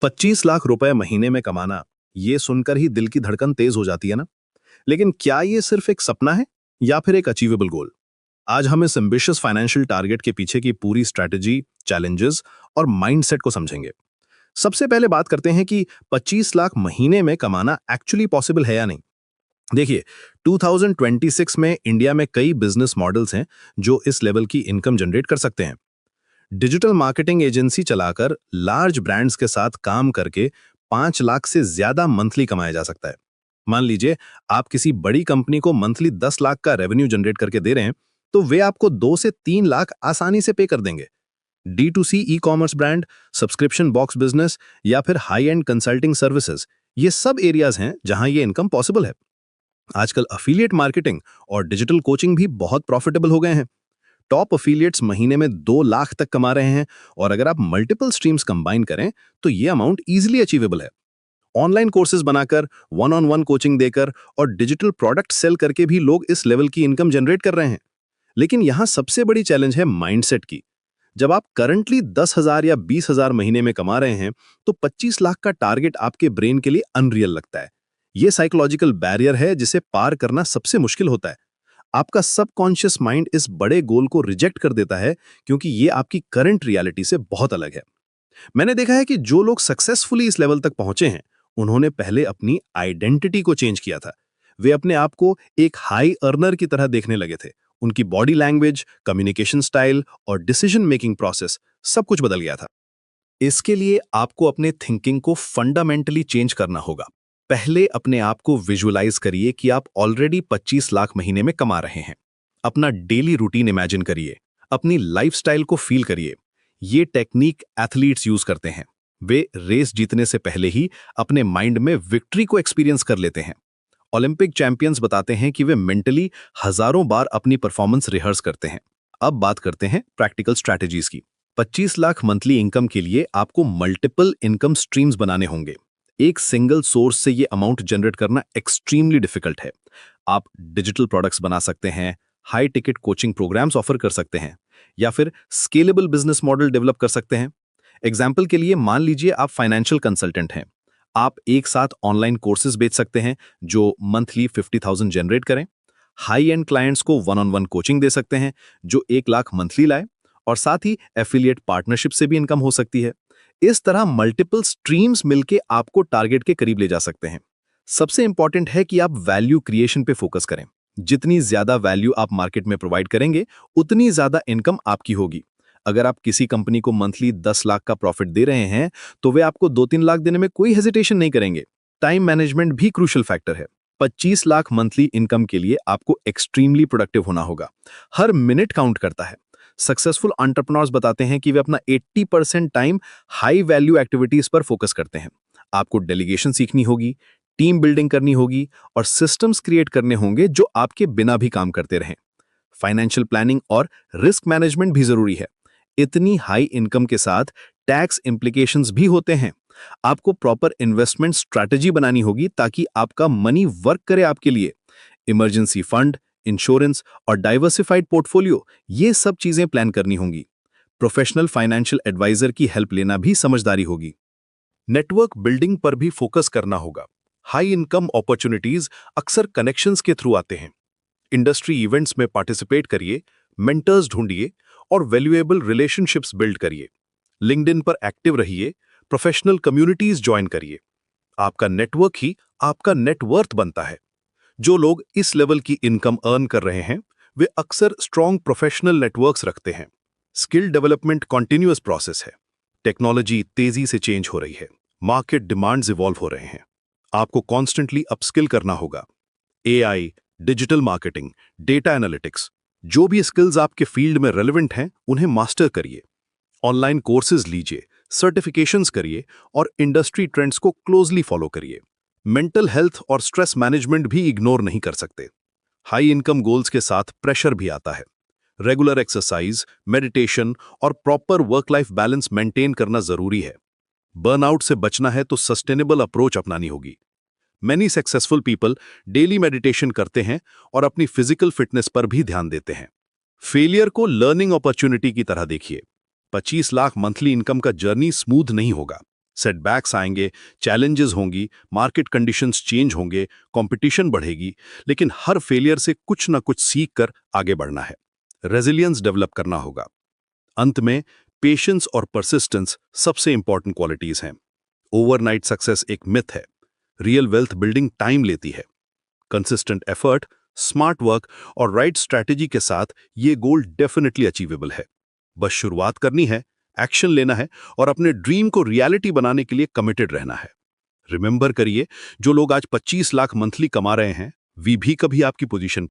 25 लाख रुपए महीने में कमाना, ये सुनकर ही दिल की धड़कन तेज हो जाती है ना। लेकिन क्या ये सिर्फ एक सपना है या फिर एक अचीवेबल गोल? आज हम इस एम्बिशियस फाइनेंशियल टारगेट के पीछे की पूरी स्ट्रैटेजी, चैलेंजेस और माइंडसेट को समझेंगे। सबसे पहले बात करते हैं कि 25 लाख महीने में कमाना एक्चुअली पॉसिबल है या नहीं। देखिए, 2026 में इंडिया में कई बिजनेस मॉडल्स हैं जो इस लेवल की इनकम जनरेट कर सकते हैं। डिजिटल मार्केटिंग एजेंसी चलाकर लार्ज ब्रांड्स के साथ काम करके 5 लाख से ज्यादा मंथली कमाया जा सकता है। मान लीजिए आप किसी बड़ी कंपनी को मंथली 10 लाख का रेवेन्यू जनरेट करके दे रहे हैं, तो वे आपको 2 से 3 लाख आसानी से पे कर देंगे। D2C e commerce brand, subscription box business या फिर हाई एंड कंसल्टिंग सर्विसेज, ये सब एरियाज हैं जहां ये इनकम पॉसिबल है। आजकल अफिलिएट मार्केटिंग और डिजिटल कोचिंग भी बहुत प्रॉफिटेबल हो गए हैं। टॉप अफिलिएट्स महीने में 2 लाख तक कमा रहे हैं, और अगर आप मल्टीपल स्ट्रीम्स कंबाइन करें तो ये अमाउंट इजीली अचीवेबल है। ऑनलाइन कोर्सेज बनाकर, वन ऑन वन कोचिंग देकर और डिजिटल प्रोडक्ट सेल करके भी लोग इस लेवल की इनकम जनरेट कर रहे हैं। लेकिन यहाँ सबसे बड़ी चैलेंज है माइंडसेट की। जब आप करंटली 10,000 या 20,000 महीने में कमा रहे हैं, तो 25 लाख का टारगेट आपके ब्रेन के लिए अनरियल लगता है। ये साइकोलॉजिकल बैरियर है जिसे पार करना सबसे मुश्किल होता है। आपका सबकॉन्शियस माइंड इस बड़े गोल को रिजेक्ट कर देता है, क्योंकि ये आपकी करंट रियलिटी से बहुत अलग है। मैंने देखा है कि जो लोग सक्सेसफुली इस लेवल तक पहुंचे हैं, उन्होंने पहले अपनी आइडेंटिटी को चेंज किया था। वे अपने आप को एक हाई अर्नर की तरह देखने लगे थे। उनकी बॉडी लैंग्वेज, कम्युनिकेशन स्टाइल और डिसीजन मेकिंग प्रोसेस सब कुछ बदल गया था। इसके लिए आपको अपने थिंकिंग को फंडामेंटली चेंज करना होगा। पहले अपने आप को विजुअलाइज करिए कि आप ऑलरेडी 25 लाख महीने में कमा रहे हैं। अपना डेली रूटीन इमेजिन करिए, अपनी लाइफस्टाइल को फील करिए। ये टेक्निक एथलीट्स यूज करते हैं। वे रेस जीतने से पहले ही अपने माइंड में विक्ट्री को एक्सपीरियंस कर लेते हैं। ओलंपिक चैंपियंस बताते हैं कि वे मेंटली हजारों बार अपनी परफॉर्मेंस रिहर्स करते हैं। अब बात करते हैं प्रैक्टिकल स्ट्रैटेजीज की। 25 लाख मंथली इनकम के लिए आपको मल्टीपल इनकम स्ट्रीम्स बनाने होंगे। एक सिंगल सोर्स से ये अमाउंट जनरेट करना एक्सट्रीमली डिफिकल्ट है। आप डिजिटल प्रोडक्ट्स बना सकते हैं, high ticket coaching programs offer कर सकते हैं, या फिर स्केलेबल बिजनेस मॉडल डेवलप कर सकते हैं। एग्जाम्पल के लिए मान लीजिए आप फाइनेंशियल कंसल्टेंट हैं। आप एक साथ ऑनलाइन कोर्सेज बेच सकते हैं जो मंथली 50,000 जनरेट करें। हाई एंड क्लाइंट्स को वन ऑन वन कोचिंग दे सकते हैं जो 1 लाख मंथली लाए, और साथ ही एफिलिएट पार्टनरशिप से भी इनकम हो सकती है। इस तरह मल्टीपल स्ट्रीम्स मिलके आपको टारगेट के करीब ले जा सकते हैं। सबसे इंपॉर्टेंट है कि आप वैल्यू क्रिएशन पे फोकस करें। जितनी ज्यादा वैल्यू आप मार्केट में प्रोवाइड करेंगे, उतनी ज्यादा इनकम आपकी होगी। अगर आप किसी कंपनी को मंथली 10 लाख का प्रॉफिट दे रहे हैं, तो वे आपको 2-3 लाख देने में कोई हेजिटेशन नहीं करेंगे। टाइम मैनेजमेंट भी क्रूशियल फैक्टर है। 25 लाख मंथली इनकम के लिए आपको एक्सट्रीमली प्रोडक्टिव होना होगा। हर मिनट काउंट करता है। सक्सेसफुल एंटरप्रेन्योर्स बताते हैं कि वे अपना 80% टाइम हाई वैल्यू एक्टिविटीज पर फोकस करते हैं। आपको डेलीगेशन सीखनी होगी, टीम बिल्डिंग करनी होगी और सिस्टम्स क्रिएट करने होंगे जो आपके बिना भी काम करते रहें। फाइनेंशियल प्लानिंग और रिस्क मैनेजमेंट भी जरूरी है। इतनी हाई इनकम के साथ टैक्स इंप्लीकेशंस भी होते हैं। आपको प्रॉपर इन्वेस्टमेंट स्ट्रैटेजी बनानी होगी ताकि आपका मनी वर्क करे आपके लिए। इमरजेंसी फंड, इंश्योरेंस और डाइवर्सिफाइड पोर्टफोलियो, ये सब चीजें प्लान करनी होंगी। प्रोफेशनल फाइनेंशियल एडवाइजर की हेल्प लेना भी समझदारी होगी। नेटवर्क बिल्डिंग पर भी फोकस करना होगा। हाई इनकम अपॉर्चुनिटीज अक्सर कनेक्शंस के थ्रू आते हैं। इंडस्ट्री इवेंट्स में पार्टिसिपेट करिए, मेंटर्स ढूंढिए और वैल्यूएबल रिलेशनशिप्स बिल्ड करिए। लिंक्डइन पर एक्टिव रहिए, प्रोफेशनल कम्युनिटीज ज्वाइन करिए। आपका नेटवर्क ही आपका नेटवर्थ बनता है। जो लोग इस लेवल की इनकम अर्न कर रहे हैं, वे अक्सर स्ट्रॉन्ग प्रोफेशनल नेटवर्क्स रखते हैं। स्किल डेवलपमेंट कॉन्टिन्यूअस प्रोसेस है। टेक्नोलॉजी तेजी से चेंज हो रही है, मार्केट डिमांड्स इवॉल्व हो रहे हैं। आपको कॉन्स्टेंटली अपस्किल करना होगा। AI, digital marketing, data analytics, जो भी स्किल्स आपके फील्ड में रेलेवेंट हैं, उन्हें मास्टर करिए। ऑनलाइन कोर्सेज लीजिए, सर्टिफिकेशंस करिए और इंडस्ट्री ट्रेंड्स को क्लोजली फॉलो करिए। मेंटल हेल्थ और स्ट्रेस मैनेजमेंट भी इग्नोर नहीं कर सकते। हाई इनकम गोल्स के साथ प्रेशर भी आता है। रेगुलर एक्सरसाइज, मेडिटेशन और proper work life balance maintain करना जरूरी है। बर्नआउट से बचना है तो सस्टेनेबल अप्रोच अपनानी होगी। Many successful people daily meditation करते हैं और अपनी फिजिकल फिटनेस पर भी ध्यान देते हैं। फेलियर को लर्निंग अपॉर्चुनिटी की तरह देखिए। 25 लाख मंथली इनकम का जर्नी स्मूथ नहीं होगा। सेटबैक्स आएंगे, चैलेंजेस होंगी, मार्केट कंडीशंस चेंज होंगे, कंपटीशन बढ़ेगी, लेकिन हर फेलियर से कुछ ना कुछ सीख कर आगे बढ़ना है। रेजिलियंस डेवलप करना होगा। अंत में पेशेंस और परसिस्टेंस सबसे इंपॉर्टेंट क्वालिटीज हैं। ओवरनाइट सक्सेस एक मिथ है। रियल वेल्थ बिल्डिंग टाइम लेती है। कंसिस्टेंट एफर्ट, स्मार्ट वर्क और राइट स्ट्रैटेजी के साथ ये गोल डेफिनेटली अचीवेबल है। बस शुरुआत करनी है, एक्शन लेना है और अपने ड्रीम को रियलिटी बनाने के लिए कमिटेड रहना है। रिमेंबर करिए, जो लोग आज 25 लाख मंथली कमा रहे हैं, वे भी कभी आपकी पोजीशन